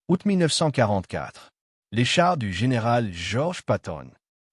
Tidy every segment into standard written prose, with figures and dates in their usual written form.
Août 1944. Les chars du général George Patton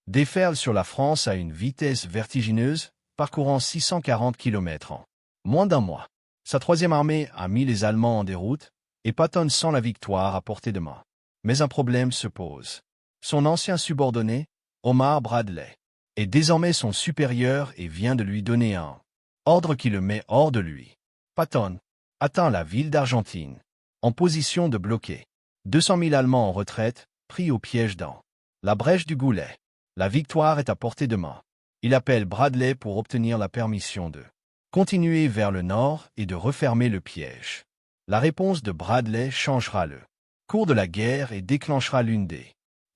déferlent sur la France à une vitesse vertigineuse, parcourant 640 km en moins d'un mois. Sa troisième armée a mis les Allemands en déroute, et Patton sent la victoire à portée de main. Mais un problème se pose. Son ancien subordonné, Omar Bradley, est désormais son supérieur et vient de lui donner un ordre qui le met hors de lui. Patton atteint la ville d'Argentine, en position de bloquer. 200 000 Allemands en retraite, pris au piège dans la brèche du Goulet. La victoire est à portée de main. Il appelle Bradley pour obtenir la permission de continuer vers le nord et de refermer le piège. La réponse de Bradley changera le cours de la guerre et déclenchera l'une des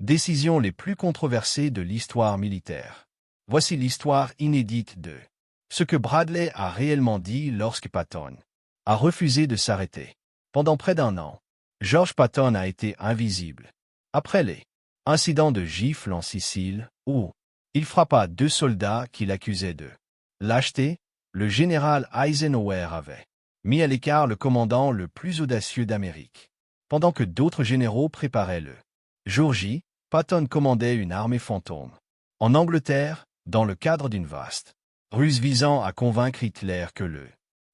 décisions les plus controversées de l'histoire militaire. Voici l'histoire inédite de ce que Bradley a réellement dit lorsque Patton a refusé de s'arrêter. Pendant près d'un an, George Patton a été invisible. Après les incidents de gifles en Sicile, où il frappa 2 soldats qu'il accusait de lâcheté, le général Eisenhower avait mis à l'écart le commandant le plus audacieux d'Amérique. Pendant que d'autres généraux préparaient le jour J, Patton commandait une armée fantôme. En Angleterre, dans le cadre d'une vaste ruse visant à convaincre Hitler que le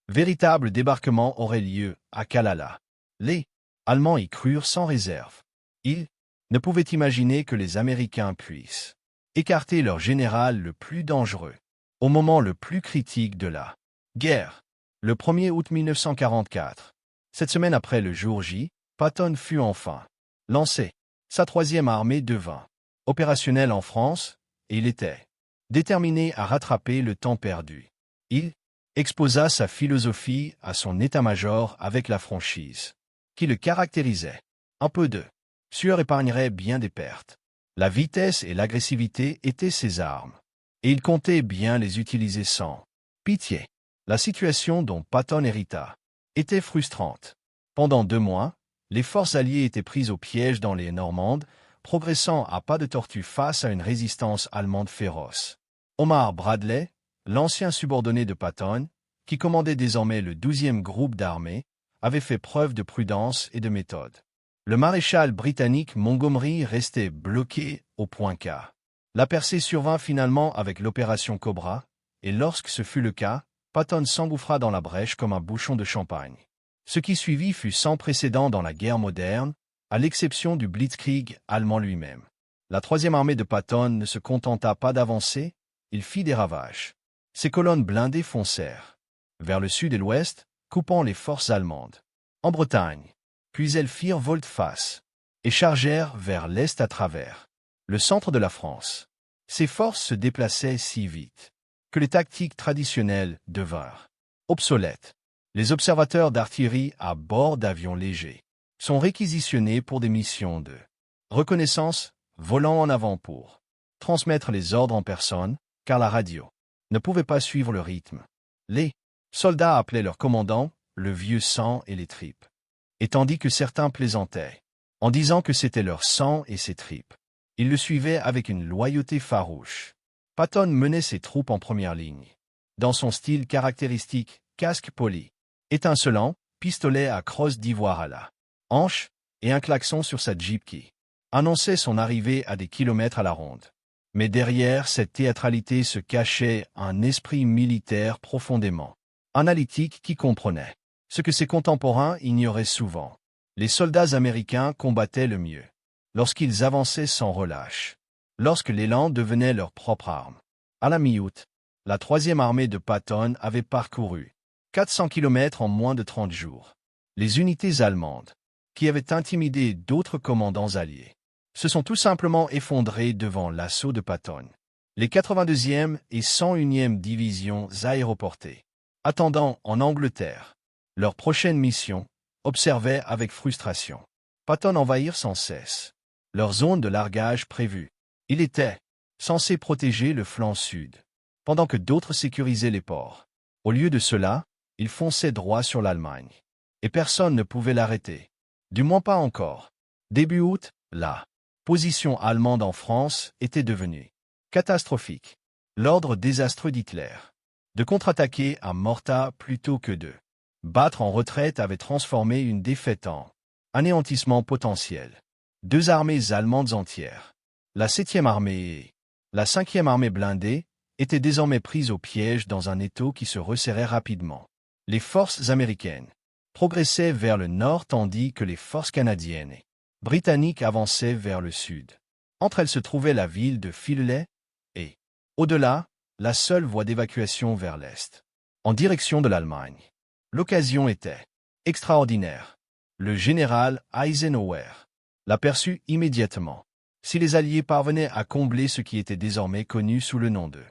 véritable débarquement aurait lieu à Kallala. Les Allemands y crurent sans réserve. Ils ne pouvaient imaginer que les Américains puissent écarter leur général le plus dangereux au moment le plus critique de la guerre. Le 1er août 1944, 7 semaines après le jour J, Patton fut enfin lancé. Sa troisième armée devint opérationnelle en France, et il était déterminé à rattraper le temps perdu. Il exposa sa philosophie à son état-major avec la franchise qui le caractérisait. Un peu de sueur épargnerait bien des pertes. La vitesse et l'agressivité étaient ses armes, et il comptait bien les utiliser sans pitié. La situation dont Patton hérita était frustrante. Pendant 2 mois, les forces alliées étaient prises au piège dans les Normandes, progressant à pas de tortue face à une résistance allemande féroce. Omar Bradley, l'ancien subordonné de Patton, qui commandait désormais le 12e groupe d'armée, avait fait preuve de prudence et de méthode. Le maréchal britannique Montgomery restait bloqué au point K. La percée survint finalement avec l'opération Cobra, et lorsque ce fut le cas, Patton s'engouffra dans la brèche comme un bouchon de champagne. Ce qui suivit fut sans précédent dans la guerre moderne, à l'exception du Blitzkrieg allemand lui-même. La troisième armée de Patton ne se contenta pas d'avancer, il fit des ravages. Ses colonnes blindées foncèrent vers le sud et l'ouest, coupant les forces allemandes en Bretagne. Puis elles firent volte-face et chargèrent vers l'est à travers le centre de la France. Ces forces se déplaçaient si vite que les tactiques traditionnelles devinrent obsolètes. Les observateurs d'artillerie à bord d'avions légers sont réquisitionnés pour des missions de reconnaissance, volant en avant pour transmettre les ordres en personne, car la radio ne pouvait pas suivre le rythme. Les soldats appelaient leur commandant le vieux sang et les tripes, et tandis que certains plaisantaient en disant que c'était leur sang et ses tripes, ils le suivaient avec une loyauté farouche. Patton menait ses troupes en première ligne. Dans son style caractéristique, casque poli, étincelant, pistolet à crosse d'ivoire à la hanche, et un klaxon sur sa Jeep qui annonçait son arrivée à des kilomètres à la ronde. Mais derrière cette théâtralité se cachait un esprit militaire profondément analytique qui comprenait ce que ses contemporains ignoraient souvent. Les soldats américains combattaient le mieux lorsqu'ils avançaient sans relâche, lorsque l'élan devenait leur propre arme. À la mi-août, la troisième armée de Patton avait parcouru 400 km en moins de 30 jours. Les unités allemandes, qui avaient intimidé d'autres commandants alliés, se sont tout simplement effondrées devant l'assaut de Patton. Les 82e et 101e divisions aéroportées, attendant en Angleterre leur prochaine mission, observaient avec frustration Patton envahir sans cesse leur zone de largage prévue. Il était censé protéger le flanc sud, pendant que d'autres sécurisaient les ports. Au lieu de cela, il fonçait droit sur l'Allemagne. Et personne ne pouvait l'arrêter. Du moins pas encore. Début août, la position allemande en France était devenue catastrophique. L'ordre désastreux d'Hitler de contre-attaquer à Morta plutôt que de battre en retraite avait transformé une défaite en Anéantissement potentiel. 2 armées allemandes entières. La 7e armée et la 5e armée blindée étaient désormais prises au piège dans un étau qui se resserrait rapidement. Les forces américaines progressaient vers le nord tandis que les forces canadiennes et britanniques avançaient vers le sud. Entre elles se trouvait la ville de Fillele et, au-delà, la seule voie d'évacuation vers l'est, en direction de l'Allemagne. L'occasion était extraordinaire. Le général Eisenhower l'aperçut immédiatement. Si les Alliés parvenaient à combler ce qui était désormais connu sous le nom de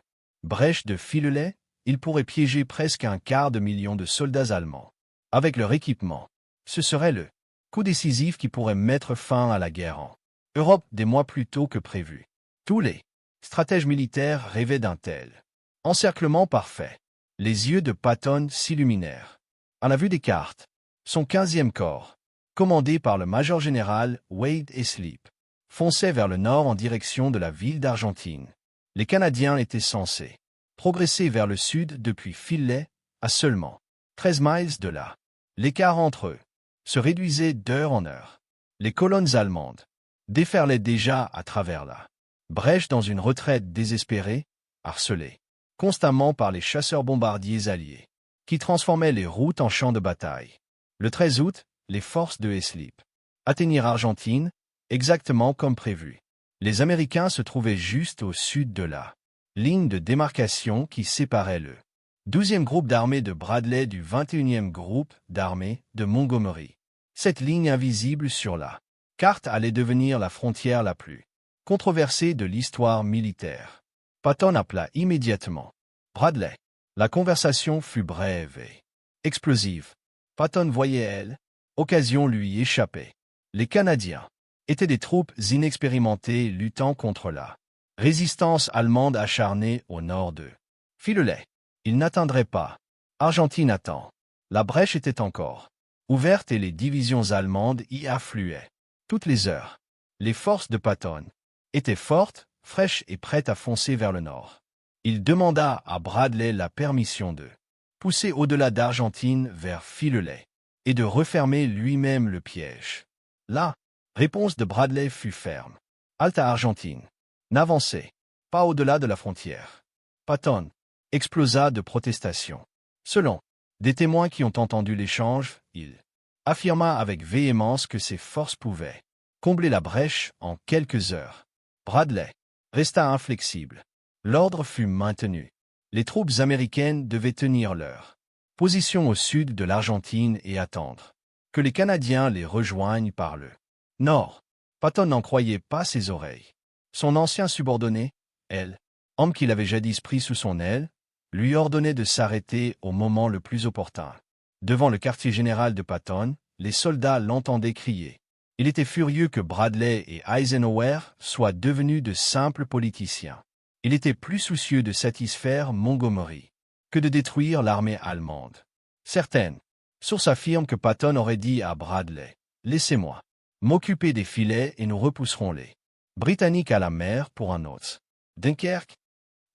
brèche de Fillele, ils pourraient piéger presque 250 000 de soldats allemands. Avec leur équipement, ce serait le coup décisif qui pourrait mettre fin à la guerre en Europe des mois plus tôt que prévu. Tous les stratèges militaires rêvaient d'un tel encerclement parfait. Les yeux de Patton s'illuminèrent. À la vue des cartes, son 15e corps, commandé par le major général Wade Eslip, fonçait vers le nord en direction de la ville d'Argentine. Les Canadiens étaient censés progresser vers le sud depuis Fillele, à seulement 13 miles de là. L'écart entre eux se réduisait d'heure en heure. Les colonnes allemandes déferlaient déjà à travers la brèche dans une retraite désespérée, harcelée constamment par les chasseurs-bombardiers alliés, qui transformaient les routes en champs de bataille. Le 13 août, les forces de Eslip atteignirent Argentine, exactement comme prévu. Les Américains se trouvaient juste au sud de la ligne de démarcation qui séparait le 12e groupe d'armées de Bradley du 21e groupe d'armées de Montgomery. Cette ligne invisible sur la carte allait devenir la frontière la plus controversée de l'histoire militaire. Patton appela immédiatement Bradley. La conversation fut brève et explosive. Patton voyait elle, occasion lui échapper. Les Canadiens étaient des troupes inexpérimentées luttant contre la résistance allemande acharnée au nord de Fillele. Ils n'atteindraient pas. Argentine attend. La brèche était encore ouverte et les divisions allemandes y affluaient. Toutes les heures, les forces de Patton étaient fortes, fraîches et prêtes à foncer vers le nord. Il demanda à Bradley la permission de pousser au-delà d'Argentine vers Fillele et de refermer lui-même le piège. La réponse de Bradley fut ferme. Halte à Argentine. N'avancez pas au-delà de la frontière. Patton explosa de protestations. Selon des témoins qui ont entendu l'échange, il affirma avec véhémence que ses forces pouvaient combler la brèche en quelques heures. Bradley resta inflexible. L'ordre fut maintenu. Les troupes américaines devaient tenir leur position au sud de l'Argentine et attendre que les Canadiens les rejoignent par le nord. Patton n'en croyait pas ses oreilles. Son ancien subordonné, homme qu'il avait jadis pris sous son aile, lui ordonnait de s'arrêter au moment le plus opportun. Devant le quartier général de Patton, les soldats l'entendaient crier. Il était furieux que Bradley et Eisenhower soient devenus de simples politiciens. Il était plus soucieux de satisfaire Montgomery que de détruire l'armée allemande. Certaines sources affirment que Patton aurait dit à Bradley « Laissez-moi m'occuper des filets et nous repousserons les Britanniques à la mer pour un autre. » Dunkerque.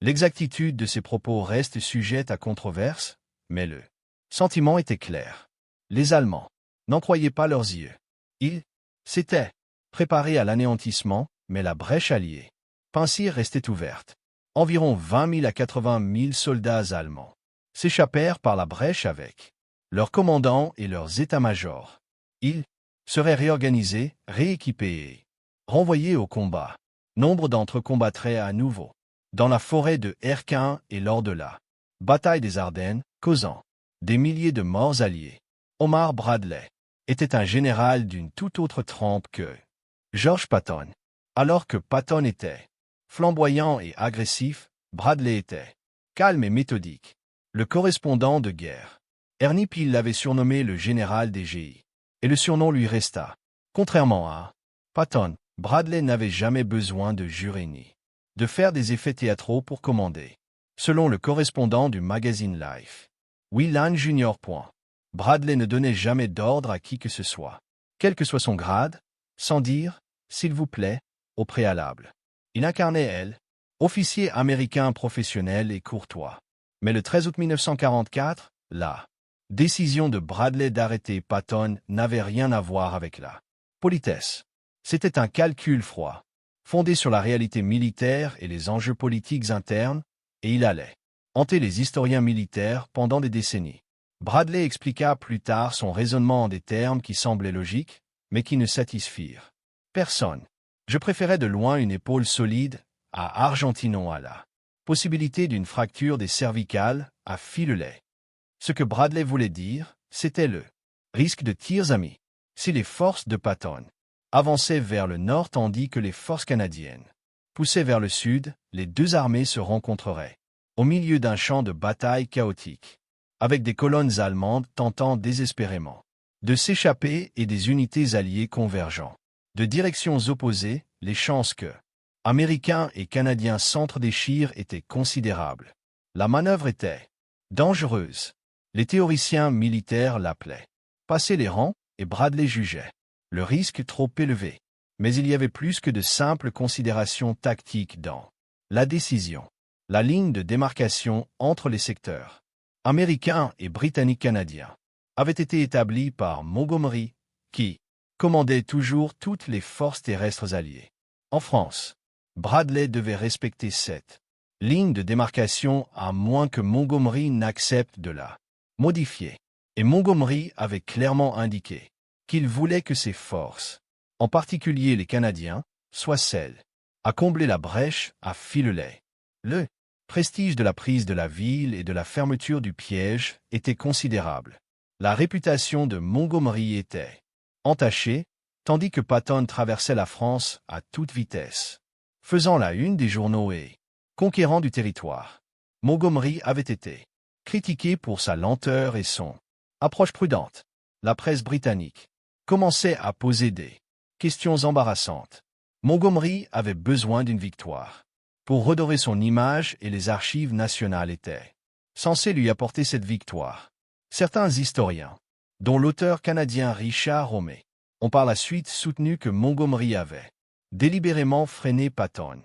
L'exactitude de ces propos reste sujette à controverse, mais le sentiment était clair. Les Allemands n'en croyaient pas leurs yeux. Ils s'étaient préparés à l'anéantissement, mais la brèche alliée Pincy restait ouverte. Environ 20 000 à 80 000 soldats allemands s'échappèrent par la brèche avec leurs commandants et leurs états-majors. Ils seraient réorganisés, rééquipés et renvoyés au combat. Nombre d'entre eux combattraient à nouveau dans la forêt de Herquin et lors de la bataille des Ardennes, causant des milliers de morts alliés. Omar Bradley était un général d'une toute autre trempe que George Patton. Alors que Patton était flamboyant et agressif, Bradley était calme et méthodique. Le correspondant de guerre, Ernie Peel l'avait surnommé le général des GI, et le surnom lui resta. Contrairement à Patton, Bradley n'avait jamais besoin de jurer ni de faire des effets théâtraux pour commander. Selon le correspondant du magazine Life, Whelan Jr. Bradley ne donnait jamais d'ordre à qui que ce soit, quel que soit son grade, sans dire « s'il vous plaît » au préalable. Il incarnait officier américain professionnel et courtois. Mais le 13 août 1944, la Décision de Bradley d'arrêter Patton n'avait rien à voir avec la politesse. C'était un calcul froid, fondé sur la réalité militaire et les enjeux politiques internes, et il allait hanter les historiens militaires pendant des décennies. Bradley expliqua plus tard son raisonnement en des termes qui semblaient logiques, mais qui ne satisfirent personne. Je préférais de loin une épaule solide à Argentino à la possibilité d'une fracture des cervicales à Filelet. Ce que Bradley voulait dire, c'était le risque de tirs amis. Si les forces de Patton avançaient vers le nord tandis que les forces canadiennes poussaient vers le sud, les deux armées se rencontreraient au milieu d'un champ de bataille chaotique, avec des colonnes allemandes tentant désespérément de s'échapper et des unités alliées convergeant de directions opposées. Les chances que Américains et Canadiens s'entre-déchirent étaient considérables. La manœuvre était dangereuse. Les théoriciens militaires l'appelaient passer les rangs, et Bradley jugeait le risque trop élevé. Mais il y avait plus que de simples considérations tactiques dans la décision. La ligne de démarcation entre les secteurs américains et britanniques-canadiens avait été établie par Montgomery, qui commandait toujours toutes les forces terrestres alliées. En France, Bradley devait respecter cette ligne de démarcation à moins que Montgomery n'accepte de la modifier. Et Montgomery avait clairement indiqué qu'il voulait que ses forces, en particulier les Canadiens, soient celles à combler la brèche à Filelet. Le prestige de la prise de la ville et de la fermeture du piège était considérable. La réputation de Montgomery était entachée, tandis que Patton traversait la France à toute vitesse, faisant la une des journaux et conquérant du territoire. Montgomery avait été critiqué pour sa lenteur et son approche prudente. La presse britannique commençait à poser des questions embarrassantes. Montgomery avait besoin d'une victoire pour redorer son image et les archives nationales étaient censées lui apporter cette victoire. Certains historiens, dont l'auteur canadien Richard Romé, ont par la suite soutenu que Montgomery avait délibérément freiné Patton.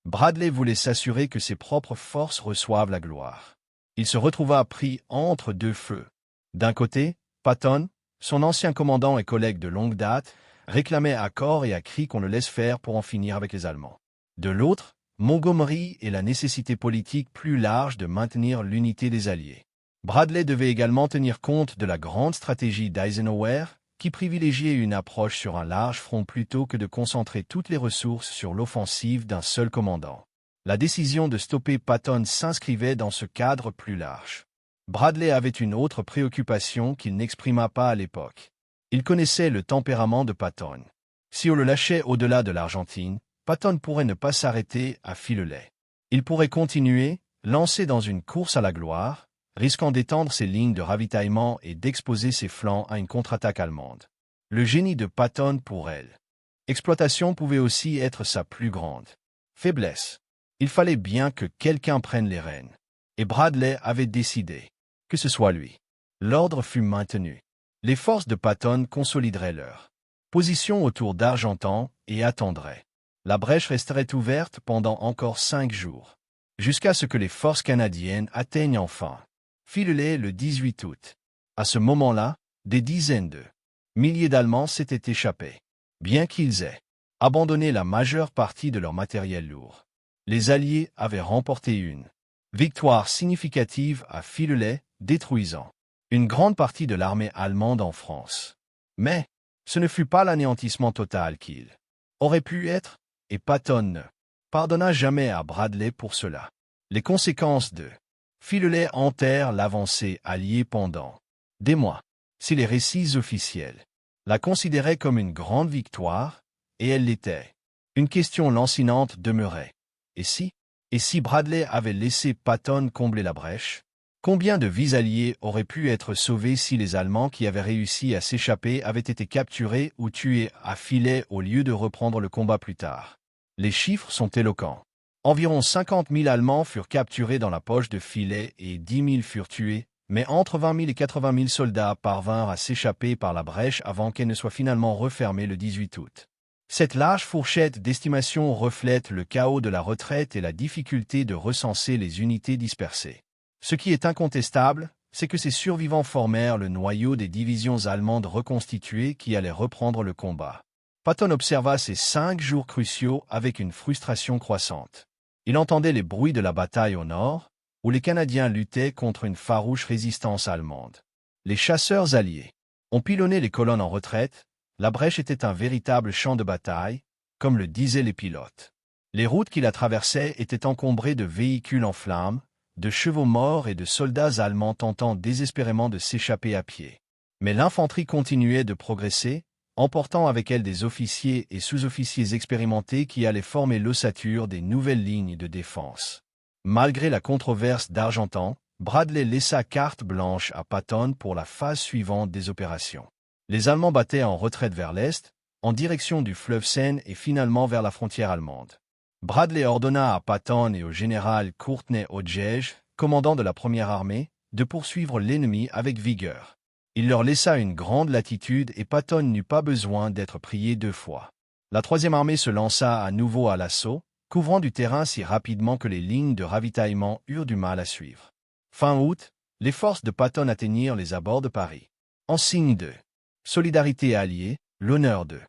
Bradley voulait s'assurer que ses propres forces reçoivent la gloire. Il se retrouva pris entre deux feux. D'un côté, Patton, son ancien commandant et collègue de longue date, réclamait à corps et à cri qu'on le laisse faire pour en finir avec les Allemands. De l'autre, Montgomery et la nécessité politique plus large de maintenir l'unité des Alliés. Bradley devait également tenir compte de la grande stratégie d'Eisenhower, qui privilégiait une approche sur un large front plutôt que de concentrer toutes les ressources sur l'offensive d'un seul commandant. La décision de stopper Patton s'inscrivait dans ce cadre plus large. Bradley avait une autre préoccupation qu'il n'exprima pas à l'époque. Il connaissait le tempérament de Patton. Si on le lâchait au-delà de l'Argentine, Patton pourrait ne pas s'arrêter à Filelet. Il pourrait continuer, lancé dans une course à la gloire, risquant d'étendre ses lignes de ravitaillement et d'exposer ses flancs à une contre-attaque allemande. Le génie de Patton pour elle. Exploitation pouvait aussi être sa plus grande faiblesse. Il fallait bien que quelqu'un prenne les rênes. Et Bradley avait décidé que ce soit lui. L'ordre fut maintenu. Les forces de Patton consolideraient leur position autour d'Argentan et attendraient. La brèche resterait ouverte pendant encore 5 jours, jusqu'à ce que les forces canadiennes atteignent enfin Filelet le 18 août. À ce moment-là, des dizaines de milliers d'Allemands s'étaient échappés, bien qu'ils aient abandonné la majeure partie de leur matériel lourd. Les Alliés avaient remporté une victoire significative à Filelet, détruisant une grande partie de l'armée allemande en France. Mais ce ne fut pas l'anéantissement total qu'il aurait pu être, et Patton ne pardonna jamais à Bradley pour cela. Les conséquences de Filelet hantèrent l'avancée alliée pendant des mois. Si les récits officiels la considéraient comme une grande victoire, et elle l'était, une question lancinante demeurait. Et si Bradley avait laissé Patton combler la brèche? Combien de vies alliées auraient pu être sauvées si les Allemands qui avaient réussi à s'échapper avaient été capturés ou tués à Filelet au lieu de reprendre le combat plus tard? Les chiffres sont éloquents. Environ 50 000 Allemands furent capturés dans la poche de Filelet et 10 000 furent tués, mais entre 20 000 et 80 000 soldats parvinrent à s'échapper par la brèche avant qu'elle ne soit finalement refermée le 18 août. Cette large fourchette d'estimation reflète le chaos de la retraite et la difficulté de recenser les unités dispersées. Ce qui est incontestable, c'est que ces survivants formèrent le noyau des divisions allemandes reconstituées qui allaient reprendre le combat. Patton observa ces 5 jours cruciaux avec une frustration croissante. Il entendait les bruits de la bataille au nord, où les Canadiens luttaient contre une farouche résistance allemande. Les chasseurs alliés ont pilonné les colonnes en retraite, la brèche était un véritable champ de bataille, comme le disaient les pilotes. Les routes qui la traversaient étaient encombrées de véhicules en flammes, de chevaux morts et de soldats allemands tentant désespérément de s'échapper à pied. Mais l'infanterie continuait de progresser, emportant avec elle des officiers et sous-officiers expérimentés qui allaient former l'ossature des nouvelles lignes de défense. Malgré la controverse d'Argentan, Bradley laissa carte blanche à Patton pour la phase suivante des opérations. Les Allemands battaient en retraite vers l'est, en direction du fleuve Seine et finalement vers la frontière allemande. Bradley ordonna à Patton et au général Courtney Hodges, commandant de la première armée, de poursuivre l'ennemi avec vigueur. Il leur laissa une grande latitude et Patton n'eut pas besoin d'être prié 2 fois. La troisième armée se lança à nouveau à l'assaut, couvrant du terrain si rapidement que les lignes de ravitaillement eurent du mal à suivre. Fin août, les forces de Patton atteignirent les abords de Paris. En signe de solidarité alliée, l'honneur de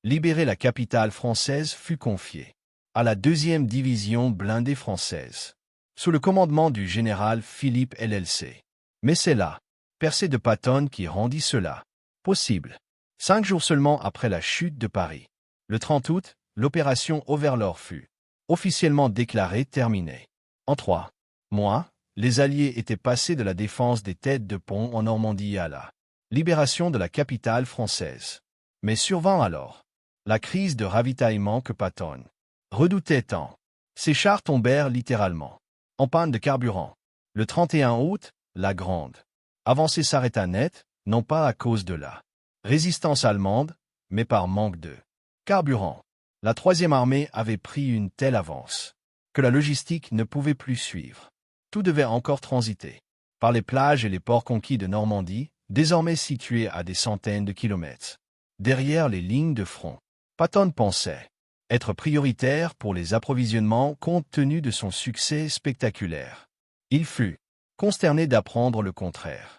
libérer la capitale française fut confié à la 2e division blindée française, sous le commandement du général Philippe LLC. Mais c'est là, percée de Patton qui rendit cela possible. 5 jours seulement après la chute de Paris, le 30 août, l'opération Overlord fut officiellement déclarée terminée. En 3 mois, les Alliés étaient passés de la défense des têtes de pont en Normandie à la libération de la capitale française. Mais survint alors la crise de ravitaillement que Patton redoutait tant. Ces chars tombèrent littéralement en panne de carburant. Le 31 août, la grande avancée s'arrêta net, non pas à cause de la résistance allemande, mais par manque de carburant. La 3e armée avait pris une telle avance que la logistique ne pouvait plus suivre. Tout devait encore transiter par les plages et les ports conquis de Normandie, désormais situés à des centaines de kilomètres derrière les lignes de front. Patton pensait être prioritaire pour les approvisionnements compte tenu de son succès spectaculaire. Il fut consterné d'apprendre le contraire.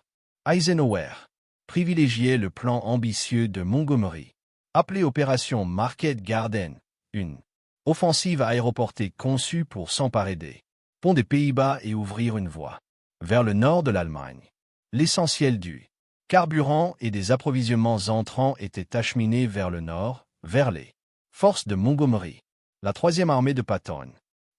Eisenhower privilégiait le plan ambitieux de Montgomery, appelé Opération Market Garden, une offensive aéroportée conçue pour s'emparer des ponts des Pays-Bas et ouvrir une voie vers le nord de l'Allemagne. L'essentiel du carburant et des approvisionnements entrants était acheminé vers le nord, vers les forces de Montgomery. La 3e armée de Patton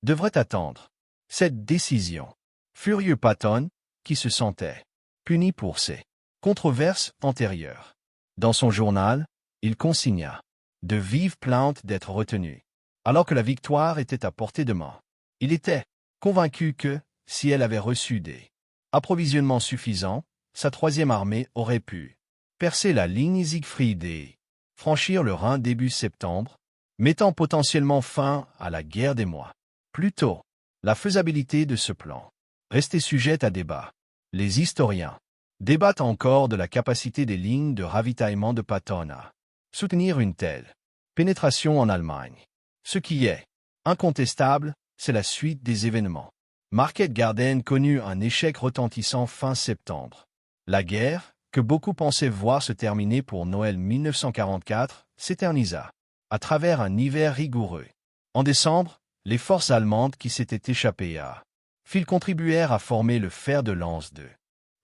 devrait attendre cette décision. Furieux Patton, qui se sentait puni pour ses controverses antérieures. Dans son journal, il consigna de vives plaintes d'être retenu, alors que la victoire était à portée de main. Il était convaincu que, si elle avait reçu des approvisionnements suffisants, sa 3e armée aurait pu percer la ligne Siegfried et franchir le Rhin début septembre, mettant potentiellement fin à la guerre des mois. Plus tôt, la faisabilité de ce plan restait sujette à débat. Les historiens débattent encore de la capacité des lignes de ravitaillement de Patton à soutenir une telle pénétration en Allemagne. Ce qui est incontestable, c'est la suite des événements. Market Garden connut un échec retentissant fin septembre. La guerre, que beaucoup pensaient voir se terminer pour Noël 1944, s'éternisa à travers un hiver rigoureux. En décembre, les forces allemandes qui s'étaient échappées à Phil contribuèrent à former le fer de lance de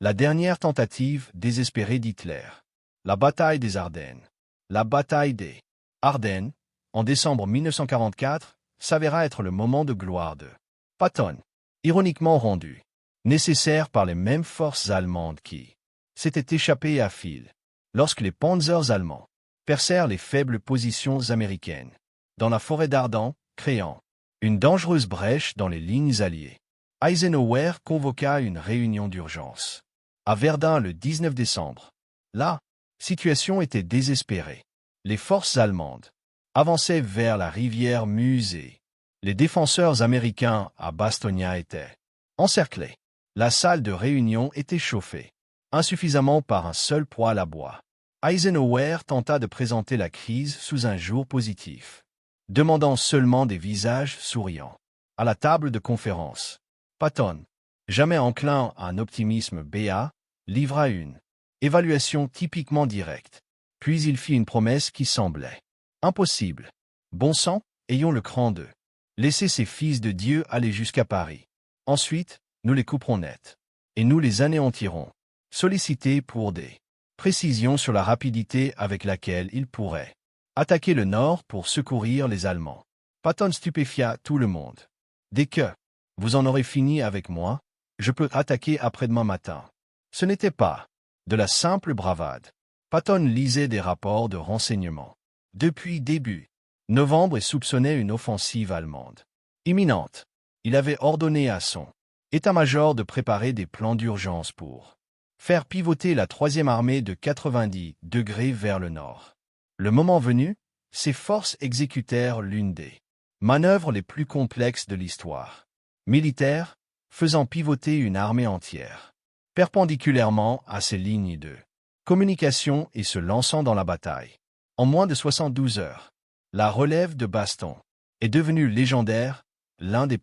la dernière tentative désespérée d'Hitler. La bataille des Ardennes. La bataille des Ardennes, en décembre 1944, s'avéra être le moment de gloire de Patton, ironiquement rendu nécessaire par les mêmes forces allemandes qui s'étaient échappées à Phil, lorsque les panzers allemands percèrent les faibles positions américaines dans la forêt d'Ardan, créant une dangereuse brèche dans les lignes alliées. Eisenhower convoqua une réunion d'urgence à Verdun le 19 décembre. La situation était désespérée. Les forces allemandes avançaient vers la rivière Meuse et les défenseurs américains à Bastogne étaient encerclés. La salle de réunion était chauffée insuffisamment par un seul poêle à bois. Eisenhower tenta de présenter la crise sous un jour positif, demandant seulement des visages souriants à la table de conférence. Patton jamais enclin à un optimisme béat, livra une évaluation typiquement directe. Puis il fit une promesse qui semblait impossible. Bon sang, ayons le cran de laisser ces fils de Dieu aller jusqu'à Paris. Ensuite, nous les couperons net. Et nous les anéantirons. Sollicités pour des précisions sur la rapidité avec laquelle ils pourraient attaquer le nord pour secourir les Allemands. Patton stupéfia tout le monde. Dès que vous en aurez fini avec moi, je peux attaquer après-demain matin. Ce n'était pas de la simple bravade. Patton lisait des rapports de renseignement. Depuis début novembre et soupçonnait une offensive allemande imminente. Il avait ordonné à son état-major de préparer des plans d'urgence pour faire pivoter la 3e armée de 90 degrés vers le nord. Le moment venu, ces forces exécutèrent l'une des manœuvres les plus complexes de l'histoire militaire, faisant pivoter une armée entière perpendiculairement à ses lignes de communication et se lançant dans la bataille. En moins de 72 heures, la relève de Baston est devenue légendaire, l'un des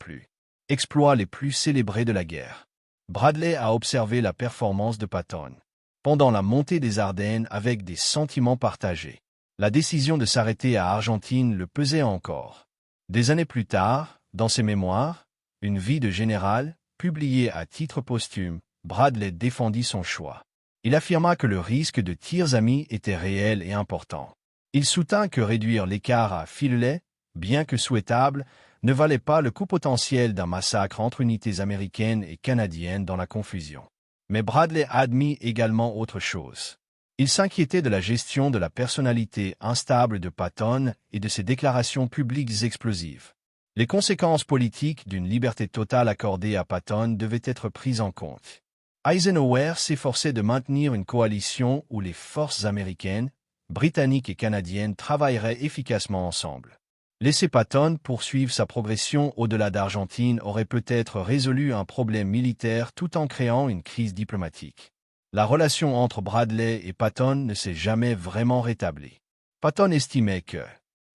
exploits les plus célébrés de la guerre. Bradley a observé la performance de Patton pendant la montée des Ardennes avec des sentiments partagés. La décision de s'arrêter à Argentine le pesait encore. Des années plus tard, dans ses mémoires, Une vie de général, publiée à titre posthume, Bradley défendit son choix. Il affirma que le risque de tirs amis était réel et important. Il soutint que réduire l'écart à filet, bien que souhaitable, ne valait pas le coût potentiel d'un massacre entre unités américaines et canadiennes dans la confusion. Mais Bradley admit également autre chose. Il s'inquiétait de la gestion de la personnalité instable de Patton et de ses déclarations publiques explosives. Les conséquences politiques d'une liberté totale accordée à Patton devaient être prises en compte. Eisenhower s'efforçait de maintenir une coalition où les forces américaines, britanniques et canadiennes travailleraient efficacement ensemble. Laisser Patton poursuivre sa progression au-delà d'Argentine aurait peut-être résolu un problème militaire tout en créant une crise diplomatique. La relation entre Bradley et Patton ne s'est jamais vraiment rétablie. Patton estimait que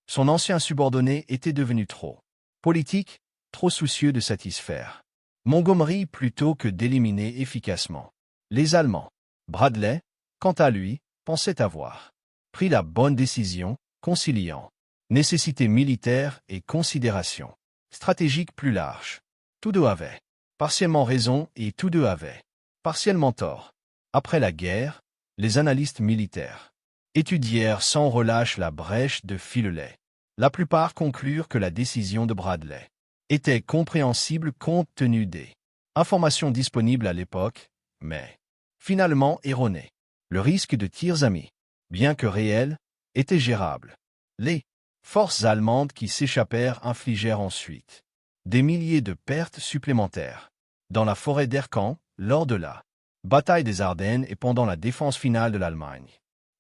son ancien subordonné était devenu trop politique, trop soucieux de satisfaire Montgomery plutôt que d'éliminer efficacement les Allemands. Bradley, quant à lui, pensait avoir pris la bonne décision, conciliant nécessité militaire et considération stratégique plus large. Tous deux avaient partiellement raison et tous deux avaient partiellement tort. Après la guerre, les analystes militaires étudièrent sans relâche la brèche de Filet. La plupart conclurent que la décision de Bradley était compréhensible compte tenu des informations disponibles à l'époque, mais finalement erronée. Le risque de tirs amis, bien que réel, était gérable. Les forces allemandes qui s'échappèrent infligèrent ensuite des milliers de pertes supplémentaires dans la forêt d'Erquan lors de la bataille des Ardennes et pendant la défense finale de l'Allemagne.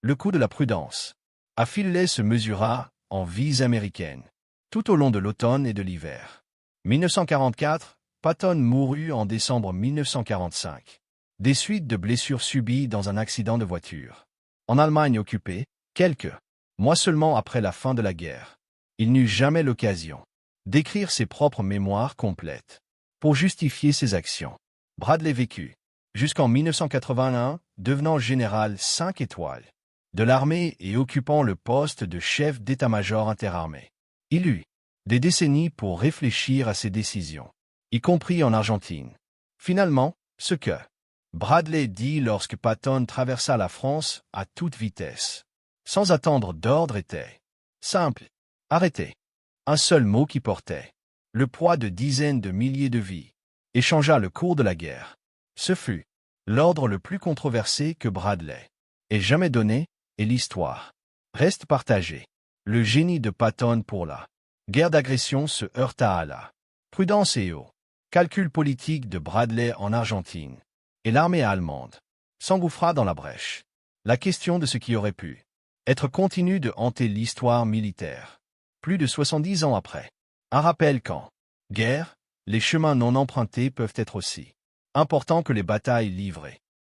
Le coût de la prudence à Filet se mesura en vies américaines tout au long de l'automne et de l'hiver. 1944, Patton mourut en décembre 1945, des suites de blessures subies dans un accident de voiture. En Allemagne occupée, quelques mois seulement après la fin de la guerre, il n'eut jamais l'occasion d'écrire ses propres mémoires complètes. Pour justifier ses actions, Bradley vécut jusqu'en 1981, devenant général 5 étoiles de l'armée et occupant le poste de chef d'état-major interarmée. Il eut des décennies pour réfléchir à ses décisions, y compris en Argentine. Finalement, ce que Bradley dit lorsque Patton traversa la France à toute vitesse, sans attendre d'ordre, était simple: arrêter. Un seul mot qui portait le poids de dizaines de milliers de vies et changea le cours de la guerre. Ce fut l'ordre le plus controversé que Bradley ait jamais donné, et l'histoire reste partagée. Le génie de Patton pour la guerre d'agression se heurta à la prudence et au calcul politique de Bradley en Argentine, et l'armée allemande s'engouffra dans la brèche. La question de ce qui aurait pu être continue de hanter l'histoire militaire. Plus de 70 ans après. Un rappel qu'en guerre, les chemins non empruntés peuvent être aussi importants que les batailles livrées.